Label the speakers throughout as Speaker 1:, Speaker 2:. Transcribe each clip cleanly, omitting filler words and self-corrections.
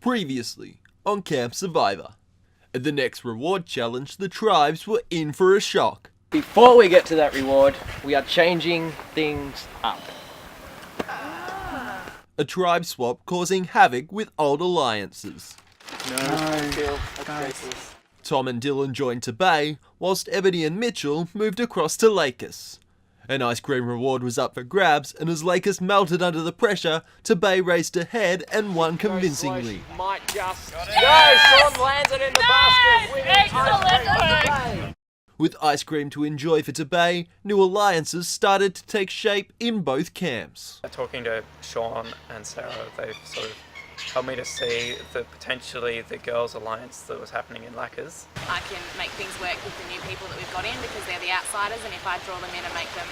Speaker 1: Previously on Camp Survivor. At the next reward challenge, the tribes were in for a shock.
Speaker 2: Before we get to that reward, we are changing things up.
Speaker 1: A tribe swap causing havoc with old alliances. Tom and Dylan joined Tabay, whilst Ebony and Mitchell moved across to Lakers. An ice cream reward was up for grabs, and as Lakers melted under the pressure, Tabay raced ahead and won convincingly.
Speaker 2: Might just go! Sean lands it in the basket!
Speaker 1: With ice cream to enjoy for Tabay, new alliances started to take shape in both camps.
Speaker 3: Talking to Sean and Sarah, they've sort of helped me to see potentially the girls' alliance that was happening in Lackers.
Speaker 4: I can make things work with the new people that we've got in because they're the outsiders, and if I draw them in and make them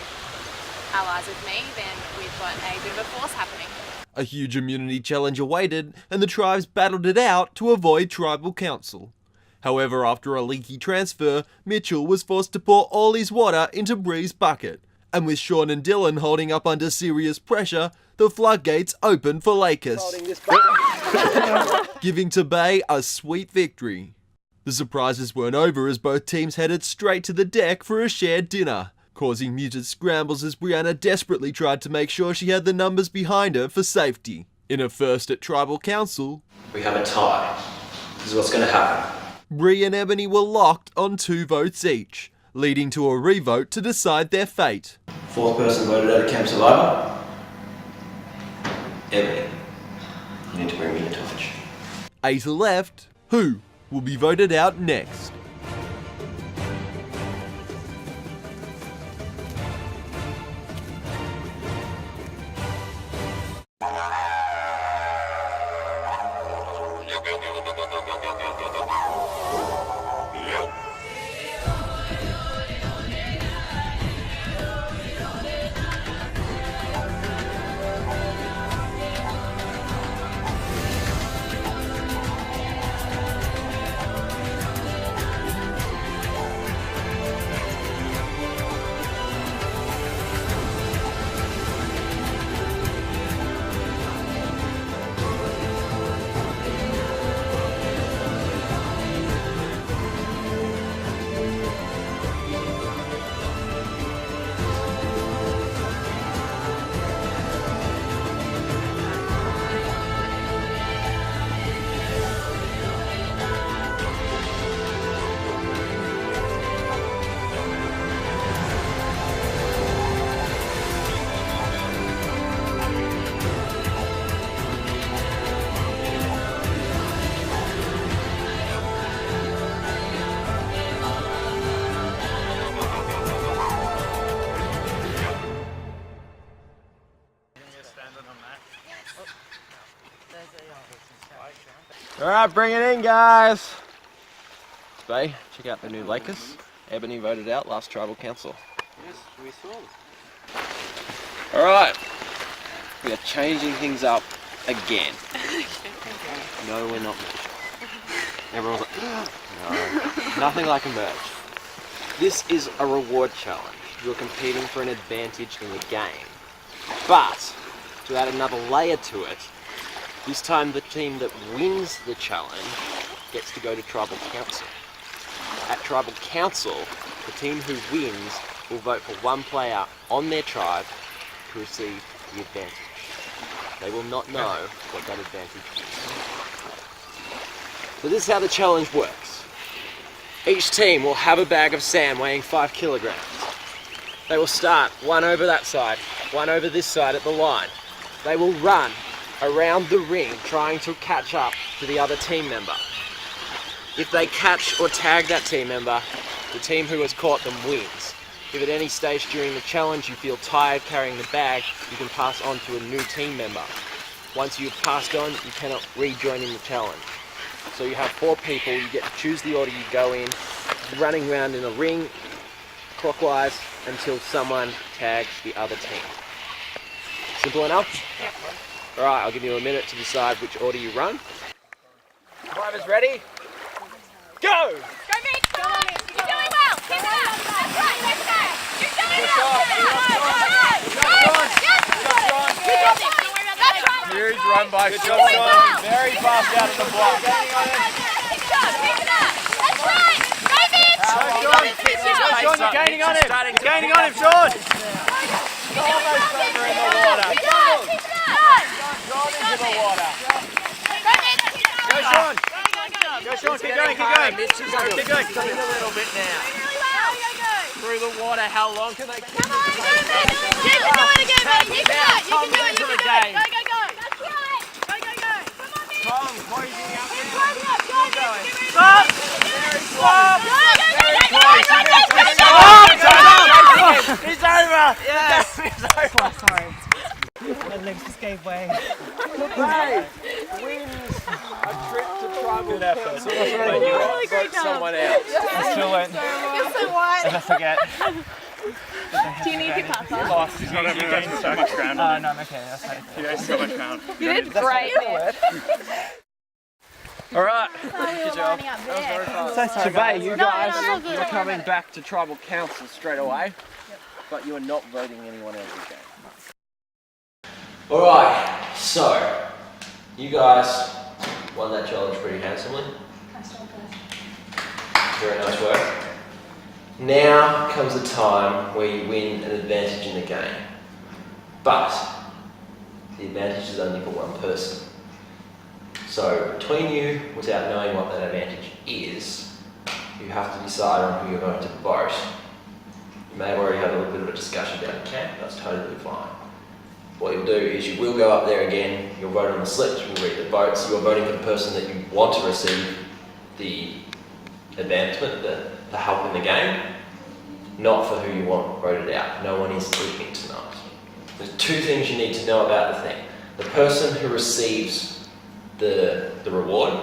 Speaker 4: allies with me, then we've got a bit of a force happening.
Speaker 1: A huge immunity challenge awaited, and the tribes battled it out to avoid tribal council. However, after a leaky transfer, Mitchell was forced to pour all his water into Bree's bucket. And with Sean and Dylan holding up under serious pressure, the floodgates opened for Lakers, giving Tabay a sweet victory. The surprises weren't over as both teams headed straight to the deck for a shared dinner, causing muted scrambles as Brianna desperately tried to make sure she had the numbers behind her for safety. In a first at Tribal Council,
Speaker 5: we have a tie. This is what's going to happen.
Speaker 1: Bree and Ebony were locked on 2 votes each, leading to a revote to decide their fate.
Speaker 5: Fourth person voted out of Camp Survivor. Ebony, you need to bring me a torch.
Speaker 1: 8 are left. Who will be voted out next?
Speaker 2: Alright, bring it in, guys! Today, check out the new Lakers. Ebony voted out last tribal council.
Speaker 3: Yes, we saw.
Speaker 2: Alright, we are changing things up again. No, we're not merged. Everyone's like, no, nothing like a merge. This is a reward challenge. You're competing for an advantage in the game. But, to add another layer to it, this time the team that wins the challenge gets to go to Tribal Council. At Tribal Council, the team who wins will vote for one player on their tribe to receive the advantage. They will not know what that advantage is. So this is how the challenge works. Each team will have a bag of sand weighing 5 kilograms. They will start one over that side, one over this side at the line. They will run around the ring trying to catch up to the other team member. If they catch or tag that team member, the team who has caught them wins. If at any stage during the challenge you feel tired carrying the bag, you can pass on to a new team member. Once you've passed on, you cannot rejoin in the challenge. So you have 4 people, you get to choose the order you go in, running around in a ring, clockwise, until someone tags the other team. Simple enough?
Speaker 4: Yep.
Speaker 2: Alright, I'll give you a minute to decide which order you run. Drivers ready? Go!
Speaker 4: Go, Mick! Go on, Mick! You're doing well! Keep it up! That's right, let's go! You're doing well! Go! Yes! Good job, Mick! Don't worry about that. That's right!
Speaker 2: Huge run by Sean. Very fast out of the block.
Speaker 4: That's right!
Speaker 2: Sean, you're gaining on him. You're gaining on him, Sean. Almost over in the water. Sean into the water. Go, Sean. Go, Sean. Keep going. Keep going. Keep going. Clean a little bit now. Through the water. How long can they keep
Speaker 4: Come on, go, man. You can do it again, man. You can do it. You can do it. You can do it. Go, go, go. That's right. Go, go, go. Come on, man.
Speaker 2: Tom closing up.
Speaker 4: Closing up. Go, man.
Speaker 2: Stop. Very slow.
Speaker 4: Go, go, go.
Speaker 2: Very
Speaker 4: Go,
Speaker 2: close.
Speaker 4: go, go.
Speaker 2: He's over. Yes. He's over.
Speaker 6: Sorry. My legs just gave way.
Speaker 2: Hey, wins a trip to tribal.
Speaker 3: Good effort.
Speaker 2: council, but you
Speaker 4: Really great
Speaker 2: vote someone else.
Speaker 6: I still went.
Speaker 4: You're so what?
Speaker 6: If I forget.
Speaker 4: Do you need your papa?
Speaker 3: Lost. You gained so much ground.
Speaker 6: No, I'm okay. That's fine.
Speaker 3: You gained so much ground.
Speaker 4: You did great, man.
Speaker 2: All right.
Speaker 4: Good job.
Speaker 6: So sorry,
Speaker 2: Today, you
Speaker 4: No,
Speaker 2: guys
Speaker 4: no, it's all good.
Speaker 2: are coming back to tribal council straight away, but you are not voting anyone else again.
Speaker 5: Alright, so you guys won that challenge pretty handsomely. Very nice work. Now comes the time where you win an advantage in the game. But the advantage is only for one person. So between you, without knowing what that advantage is, you have to decide on who you're going to vote. You may have already had a little bit of a discussion down at camp, that's totally fine. What you'll do is you will go up there again, you'll vote on the slips, you'll read the votes, you're voting for the person that you want to receive the advancement, the help in the game, not for who you want voted out. No one is leaving tonight. There's two things you need to know about the thing. The person who receives the reward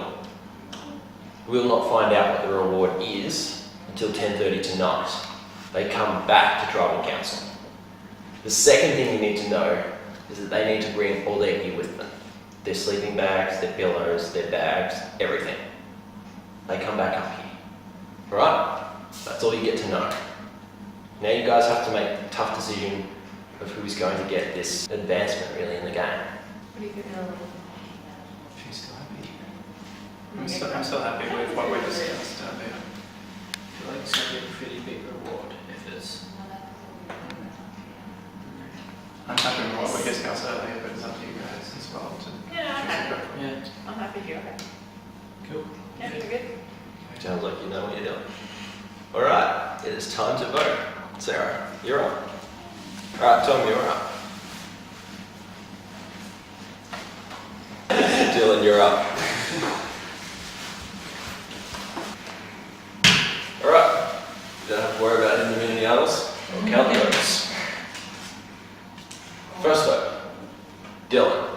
Speaker 5: will not find out what the reward is until 10:30 tonight. They come back to tribal council. The second thing you need to know is that they need to bring all their gear with them. Their sleeping bags, their pillows, their bags, everything. They come back up here. Alright? That's all you get to know. Now you guys have to make a tough decision of who's going to get this advancement really in the game.
Speaker 3: She's still happy. I'm still happy with what we discussed earlier.
Speaker 5: I feel like it's going to be a pretty big reward if it's...
Speaker 3: I'm happy with what we discussed earlier, but it's up to you guys as well to
Speaker 7: Yeah, I'm happy.
Speaker 5: Yeah.
Speaker 7: I'm happy here. Okay.
Speaker 5: Cool.
Speaker 7: Yeah, you're good.
Speaker 5: Sounds like you know what you're doing. Alright, it is time to vote. Sarah, you're up. Alright, Tom, you're up. Dylan, you're up. Alright, you don't have to worry about him and any others. I'll count the votes. First vote, Dylan.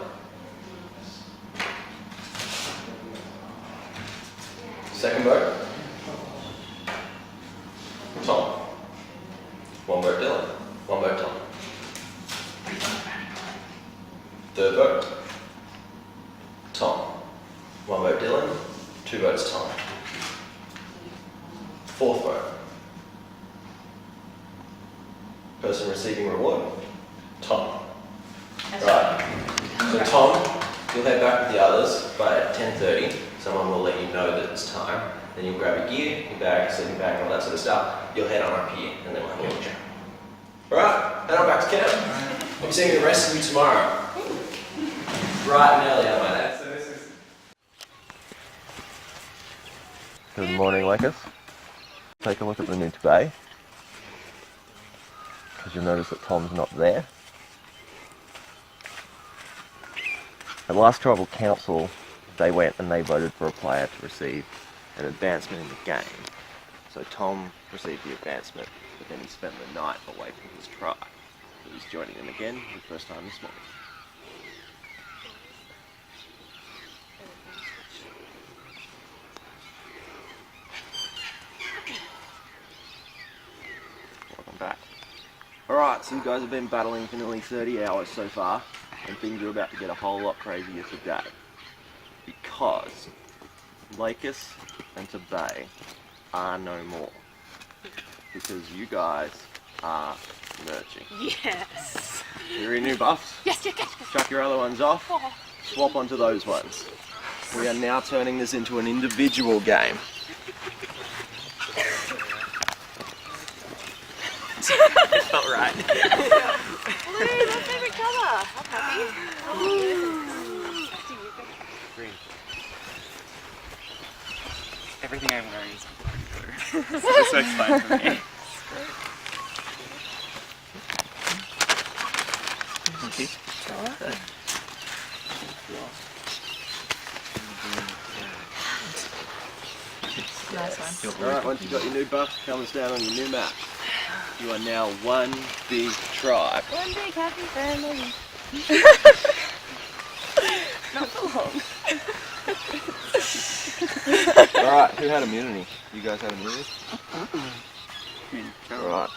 Speaker 5: Second vote, Tom. One vote Dylan, one vote Tom. Third vote, Tom. One vote Dylan, two votes Tom. Fourth vote, person receiving reward, Tom. Right, so Tom, you'll head back with the others, but at 10:30, someone will let you know that it's time. Then you'll grab your gear, your bag, sleeping bag, and all that sort of stuff. You'll head on up here, and then we'll have a little chat. Alright, head on back to camp. I'll be seeing the rest of you tomorrow. Bright and early, I might add. Good morning, Lakers. Take a look at the new bay. Because you'll notice that Tom's not there. At last tribal council, they went and they voted for a player to receive an advancement in the game. So Tom received the advancement, but then he spent the night away from his tribe. So he's joining them again for the first time this morning. Welcome back. Alright, so you guys have been battling for nearly 30 hours so far, and things are about to get a whole lot crazier today. Because Lakers and Bay are no more. Because you guys are merging.
Speaker 4: Yes.
Speaker 5: You're in new buffs.
Speaker 4: Yes, yes, yes.
Speaker 5: Chuck your other ones off.
Speaker 4: Oh.
Speaker 5: swap onto those ones. We are now turning this into an individual game.
Speaker 3: It felt right.
Speaker 4: Blue, my favourite colour. I'm happy.
Speaker 3: Everything I'm wearing is blue. So this works fine for me.
Speaker 4: Nice one.
Speaker 5: Alright, once you've got your new buff, comes down on your new map. You are now one big tribe.
Speaker 4: One big happy family. Not for long.
Speaker 5: Alright, who had immunity? You guys had immunity? Alright.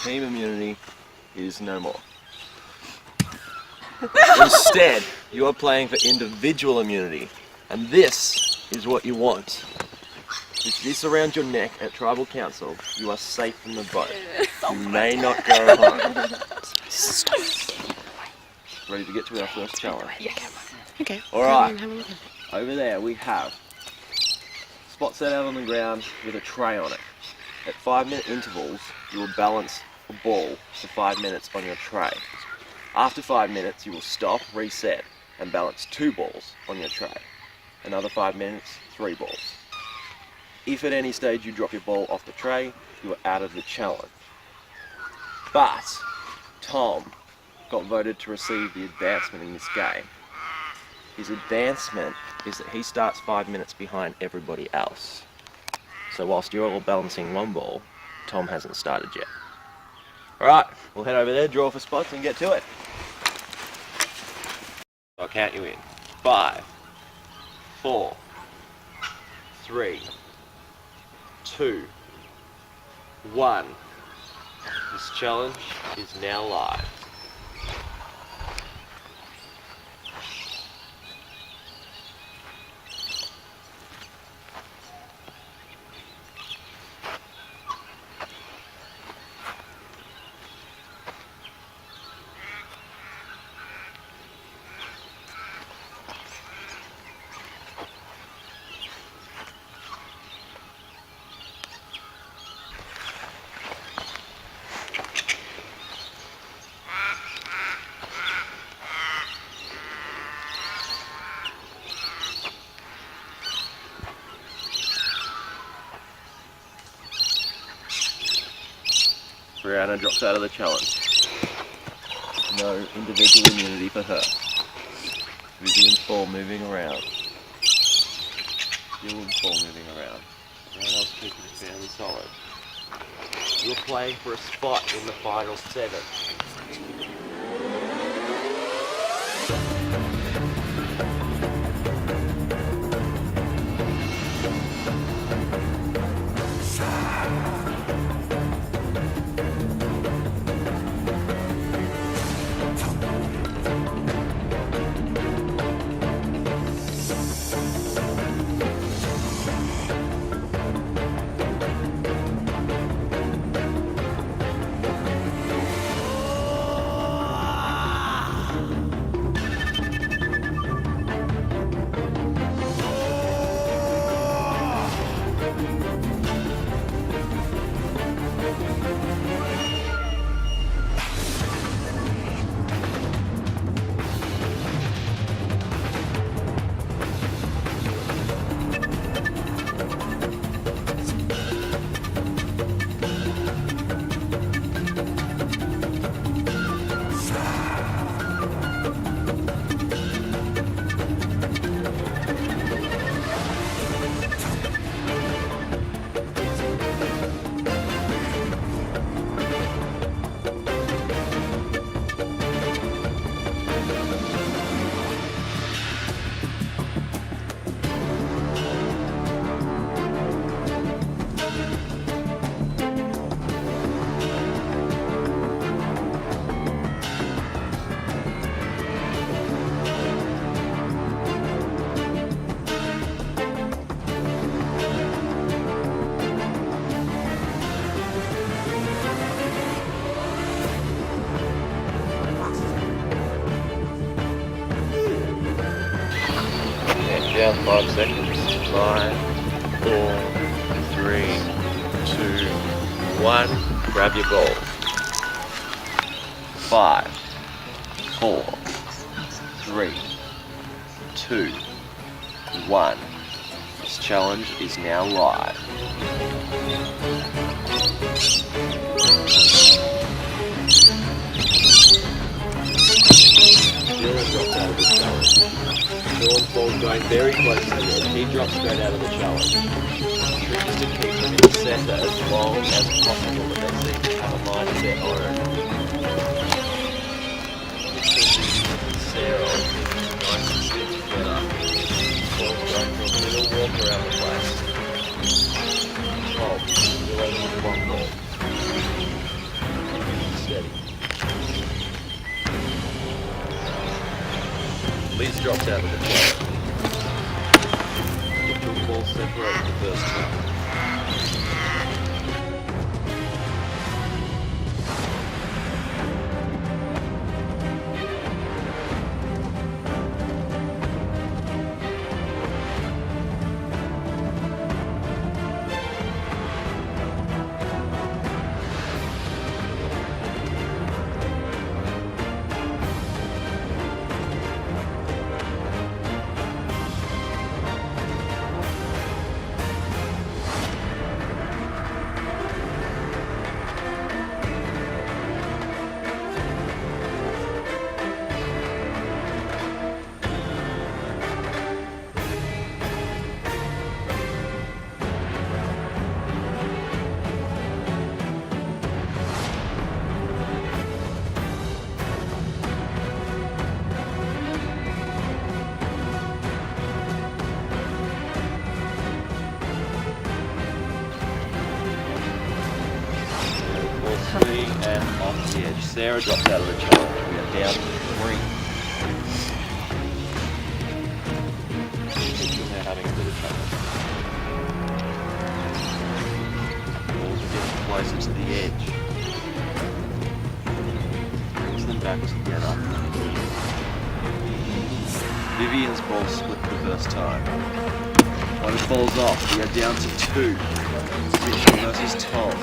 Speaker 5: Team immunity is no more. Instead, you are playing for individual immunity. And this is what you want. With this around your neck at Tribal Council, you are safe from the boat. You may not go home. Ready to get to our first challenge?
Speaker 7: Okay.
Speaker 5: Alright, over there we have spot set out on the ground with a tray on it. At 5-minute intervals, you will balance a ball for 5 minutes on your tray. After 5 minutes, you will stop, reset, and balance 2 balls on your tray. Another 5 minutes, 3 balls. If at any stage you drop your ball off the tray, you are out of the challenge. But Tom got voted to receive the advancement in this game. His advancement is that he starts 5 minutes behind everybody else. So whilst you're all balancing one ball, Tom hasn't started yet. Alright, we'll head over there, draw for spots and get to it. I'll count you in. 5, 4, 3, 2, 1. This challenge is now live. Brianna drops out of the challenge. No individual immunity for her. Vivian's ball moving around. Dylan's ball moving around. Everyone else keeping it fairly solid. You're playing for a spot in the final 7. Down 5 seconds. 5, 4, 3, 2, 1. Grab your ball. 5, 4, 3, 2, 1. This challenge is now live. Dylan drops out of the challenge. Dylan's ball's going very close to the edge. He drops straight out of the challenge. The trick is to keep them in the centre as long as possible, but they seem to have a mind of their own. Sarah, nice and stick together. Ball's going for a little walk around the place. Tom, you're over with one ball. Steady. Liz drops out of the challenge. Mitchell's ball separates the first time. And off the edge. Sarah drops out of the challenge. We are down to 3. Mitchell now having a bit of trouble. Balls are getting closer to the edge. Brings them back together. Vivian's ball split for the first time. One falls off. We are down to 2. Mitchell versus Tom.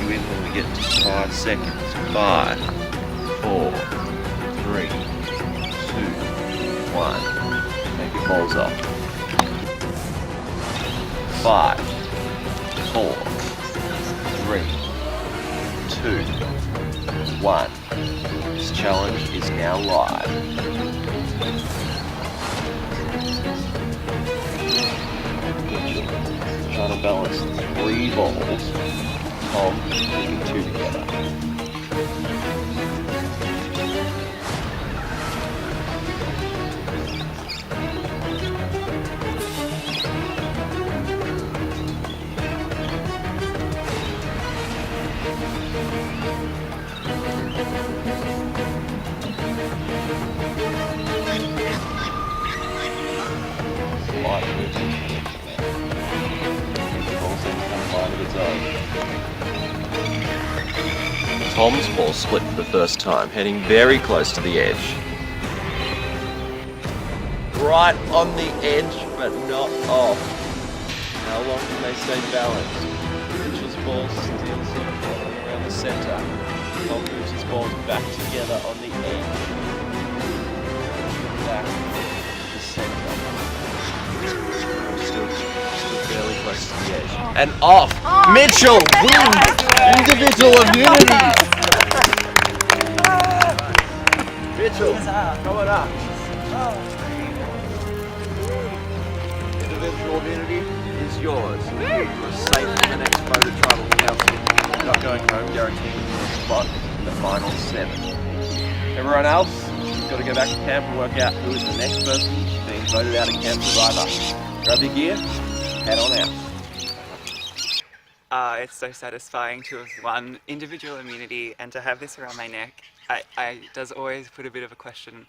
Speaker 5: When we get to 5 seconds. 5, 4, 3, 2, 1. Take your balls off. 5, 4, 3, 2, 1. This challenge is now live. Trying to balance 3 balls. Tom keeping 2 together. Slight movement. Also become mind of its own. Tom's ball split for the first time, heading very close to the edge. Right on the edge, but not off. How long can they stay balanced? Mitchell's ball still sort of floating around the centre. Tom moves his balls back together on the edge. Back to the centre. Still fairly close to the edge. And off! Mitchell wins! Individual immunity! Mitchell, coming up. Individual immunity is yours. You're safe for the next voted tribal council. Not going home, guaranteeing you a spot in the final 7. Everyone else, you've got to go back to camp and work out who is the next person being voted out in Camp Survivor. Grab your gear, head on out.
Speaker 7: It's so satisfying to have won individual immunity and to have this around my neck. I does always put a bit of a question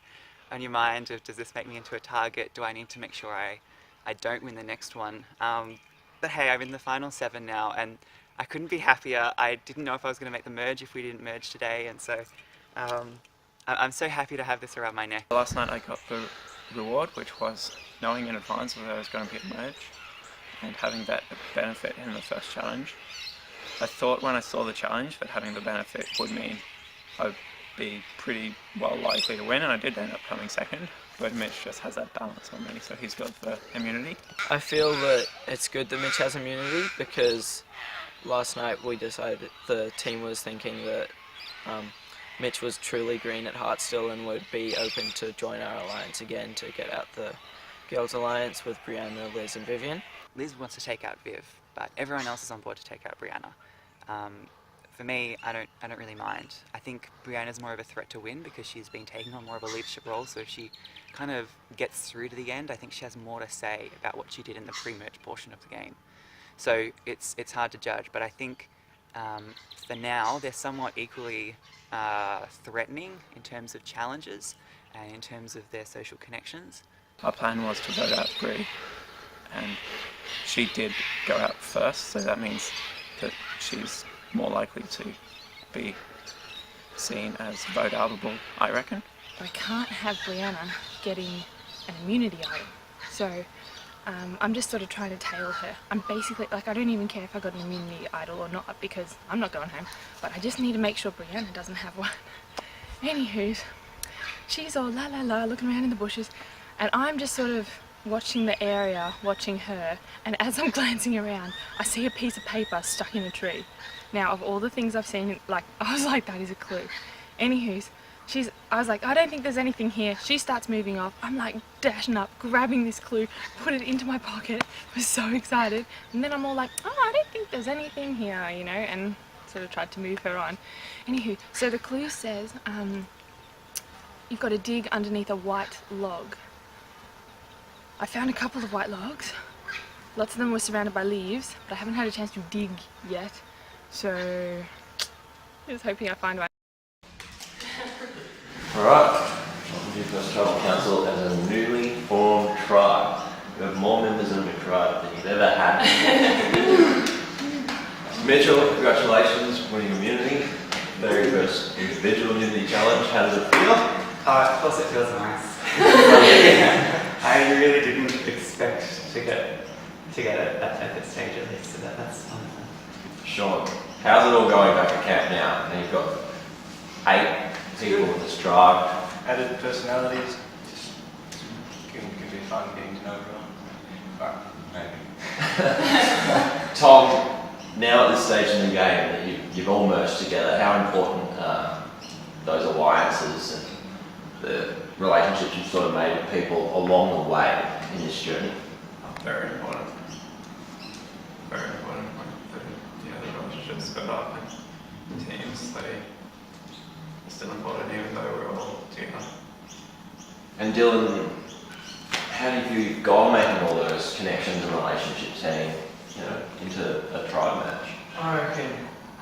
Speaker 7: on your mind of, does this make me into a target? Do I need to make sure I don't win the next one? But hey, I'm in the final 7 now, and I couldn't be happier. I didn't know if I was going to make the merge if we didn't merge today, and so I'm so happy to have this around my neck.
Speaker 3: Last night I got the reward, which was knowing in advance that there was going to be a merge and having that benefit in the first challenge. I thought when I saw the challenge that having the benefit would mean I'd be pretty well likely to win, and I did end up coming second, but Mitch just has that balance on me, so he's got the immunity.
Speaker 8: I feel that it's good that Mitch has immunity because last night we decided, the team was thinking that Mitch was truly green at heart still and would be open to join our alliance again to get out the girls' alliance with Brianna, Liz and Vivian.
Speaker 7: Liz wants to take out Viv, but everyone else is on board to take out Brianna. For me, I don't really mind. I think Brianna's more of a threat to win because she's been taking on more of a leadership role, so if she kind of gets through to the end, I think she has more to say about what she did in the pre-merge portion of the game. So it's hard to judge, but I think for now they're somewhat equally threatening in terms of challenges and in terms of their social connections.
Speaker 3: Our plan was to vote out Brie, and she did go out first, so that means that she's more likely to be seen as vote outable, I reckon.
Speaker 9: I can't have Brianna getting an immunity item, so I'm just sort of trying to tail her. I'm basically, like, I don't even care if I got an immunity idol or not because I'm not going home, but I just need to make sure Brianna doesn't have one. Anywho, she's all la la la looking around in the bushes, and I'm just sort of watching the area, watching her, and as I'm glancing around, I see a piece of paper stuck in a tree. Now, of all the things I've seen, like, I was like, that is a clue. Anywho, I was like, I don't think there's anything here. She starts moving off. I'm like dashing up, grabbing this clue, put it into my pocket. I was so excited. And then I'm all like, oh, I don't think there's anything here, you know, and sort of tried to move her on. Anywho, so the clue says, you've got to dig underneath a white log. I found a couple of white logs. Lots of them were surrounded by leaves, but I haven't had a chance to dig yet. So, just hoping I find one.
Speaker 5: Alright, welcome to your first tribal council as a newly formed tribe. You have more members in your tribe than you've ever had. Mitchell, congratulations, winning immunity. Very first individual immunity challenge. How does it feel?
Speaker 10: Of course it feels nice. I really didn't expect to get it at this stage at least, so that's fun.
Speaker 5: Sean, how's it all going back at camp now? Now you've got 8 people with this tribe.
Speaker 6: Added personalities, just can be fun getting to know everyone. But maybe.
Speaker 5: Tom, now at this stage in the game that you've all merged together, how important are those alliances and the relationships you've sort of made with people along the way in this journey?
Speaker 3: Very important. Very important. The relationships built up in teams, they are still important even though we're all together.
Speaker 5: And Dylan, how do you view God making all those connections and relationships heading, into a tribe match?
Speaker 8: I reckon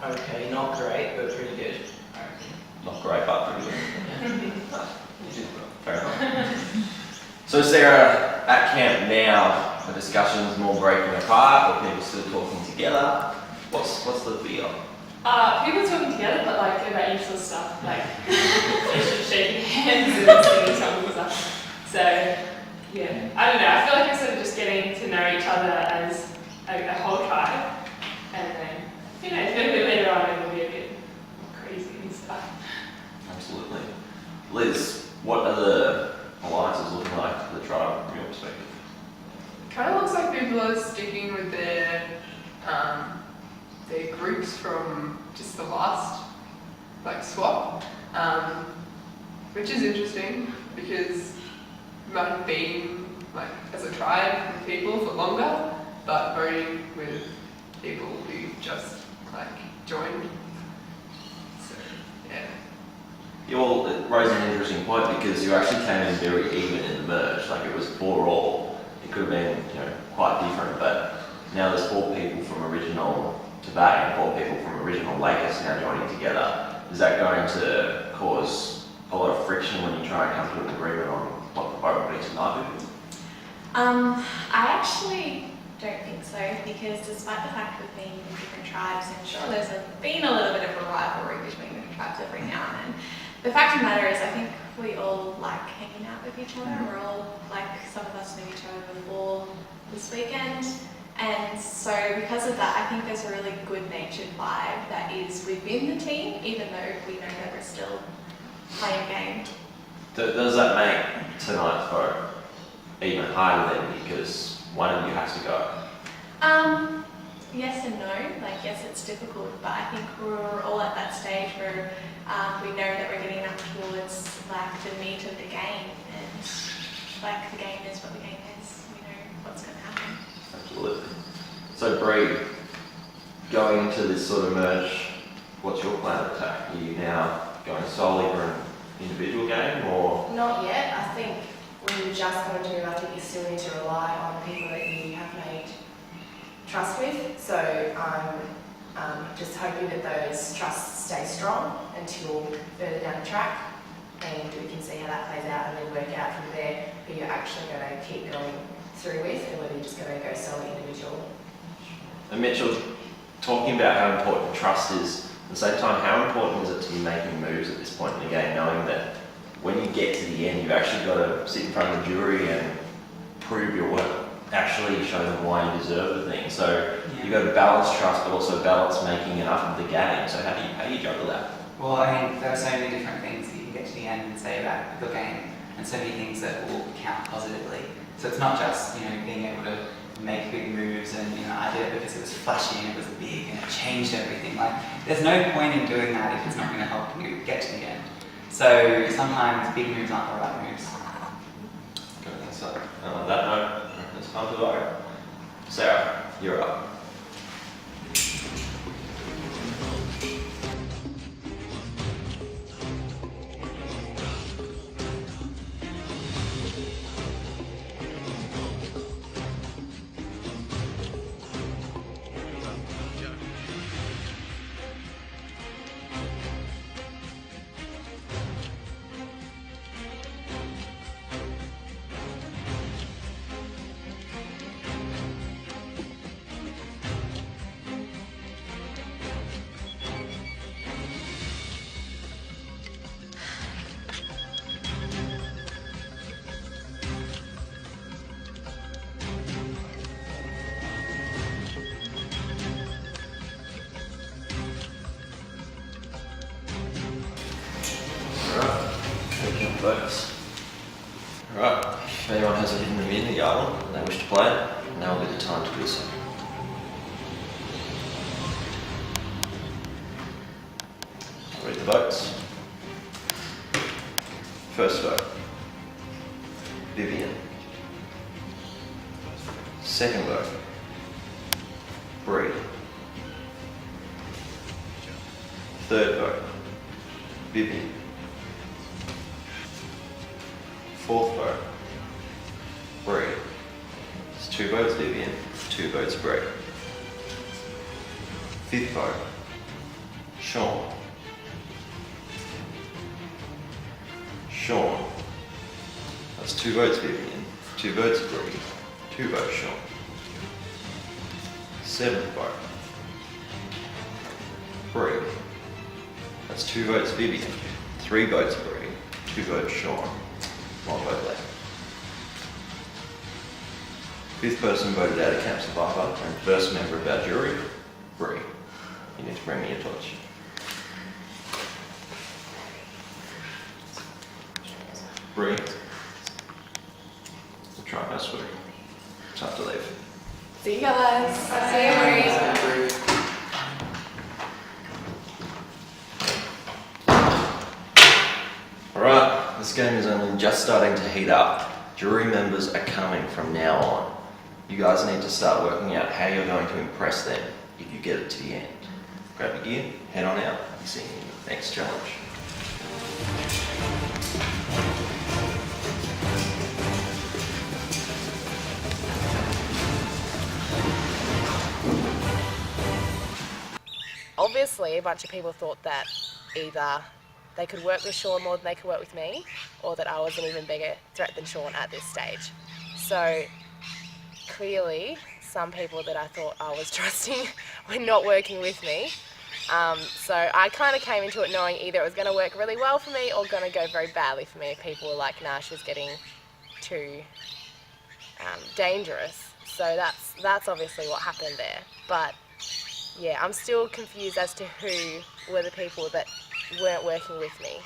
Speaker 8: okay, not great, but pretty good. I reckon.
Speaker 5: Not great, but pretty good. You did well. Fair enough. So Sarah, at camp now, are discussions more breaking apart or people still talking together? What's the feel?
Speaker 11: People talking together, but like about useless stuff, like shaking hands and singing songs and stuff. So yeah, I don't know. I feel like I'm sort of just getting to know each other as a whole tribe, and then it's going to be later on it'll be a bit crazy and stuff.
Speaker 5: Absolutely. Liz, what are the alliances looking like for the tribe from your perspective?
Speaker 11: Kind of looks like people are sticking with their groups from just the last swap, which is interesting because we might have been as a tribe with people for longer, but voting with people who just joined. So yeah.
Speaker 5: Yeah, well, it raised an interesting point because you actually came in very even in the merge. It was 4-all. It could have been, quite different, but now there's 4 people from original to today, 4 people from original Lakers now joining together, is that going to cause a lot of friction when you try and come to an agreement on what the vote will be tonight?
Speaker 4: I actually don't think so, because despite the fact we've been in different tribes, and sure there's been a little bit of a rivalry between different tribes every now and then, the fact of the matter is I think we all like hanging out with each other. We're all, like, some of us knew each other before this weekend, and so because of that I think there's a really good-natured vibe that is within the team, even though we know that we're still playing a game.
Speaker 5: Does that make tonight's vote even harder then, because one of you has to go?
Speaker 4: Yes and no. Like, yes, it's difficult, but I think we're all at that stage where we know that we're getting up towards, like, the meat of the game, and, like, the game is what the game is. We know what's going to happen.
Speaker 5: Absolutely. So Bree, going into this sort of merge, what's your plan of attack? Are you now going solely for an individual game, or?
Speaker 12: Not yet. I think when you're just going to do, I think you still need to rely on people that you have made trust with. So I'm just hoping that those trusts stay strong until further down the track, and we can see how that plays out and then work out from there who you're actually going to keep going through with and whether you're just going to go solely individual.
Speaker 5: And Mitchell, talking about how important trust is, at the same time, how important is it to be making moves at this point in the game, knowing that when you get to the end, you've actually got to sit in front of the jury and prove your work, actually show them why you deserve the thing. So you've got to balance trust, but also balance making enough of the game. So how do you juggle that?
Speaker 7: Well, I mean, there are so many different things that you can get to the end and say about your game, and so many things that will count positively. So it's not just, being able to make big moves and, I did it because it was flashy and it was big and it changed everything. Like, there's no point in doing that if it's not going to help you get to the end. So sometimes big moves aren't the right moves.
Speaker 5: Okay, so on that note, it's time to vote. Sarah, you're up. Votes. Alright, if anyone has a hidden immunity item and they wish to play it, now will be the time to do so. I'll read the votes. First vote, Vivian. Second vote, Bree. Third vote, Vivian. Fourth vote, Bree. It's 2 votes Vivian, 2 votes Bree. Fifth vote, Sean. Sean. That's 2 votes Vivian, 2 votes Bree, 2 votes Sean. Seventh vote, Bree. That's 2 votes Vivian, 3 votes Bree, 2 votes Sean. 1 vote left. Fifth person voted out of Camp Survivor and first member of our jury, Bree. You need to bring me a torch. Bree, we'll try and best work. Time to leave.
Speaker 12: See you guys. See you, Marie.
Speaker 5: Alright, this game is only just starting to heat up. Jury members are coming from now on. You guys need to start working out how you're going to impress them if you get it to the end. Grab your gear, head on out. I'll be seeing you in the next challenge.
Speaker 12: obviously a bunch of people thought that either they could work with Sean more than they could work with me, or that I was an even bigger threat than Sean at this stage. So clearly, some people that I thought I was trusting were not working with me. So I kind of came into it knowing either it was going to work really well for me or going to go very badly for me. People were like, nah, she was getting too dangerous. So that's obviously what happened there. But yeah, I'm still confused as to who were the people that weren't working with me.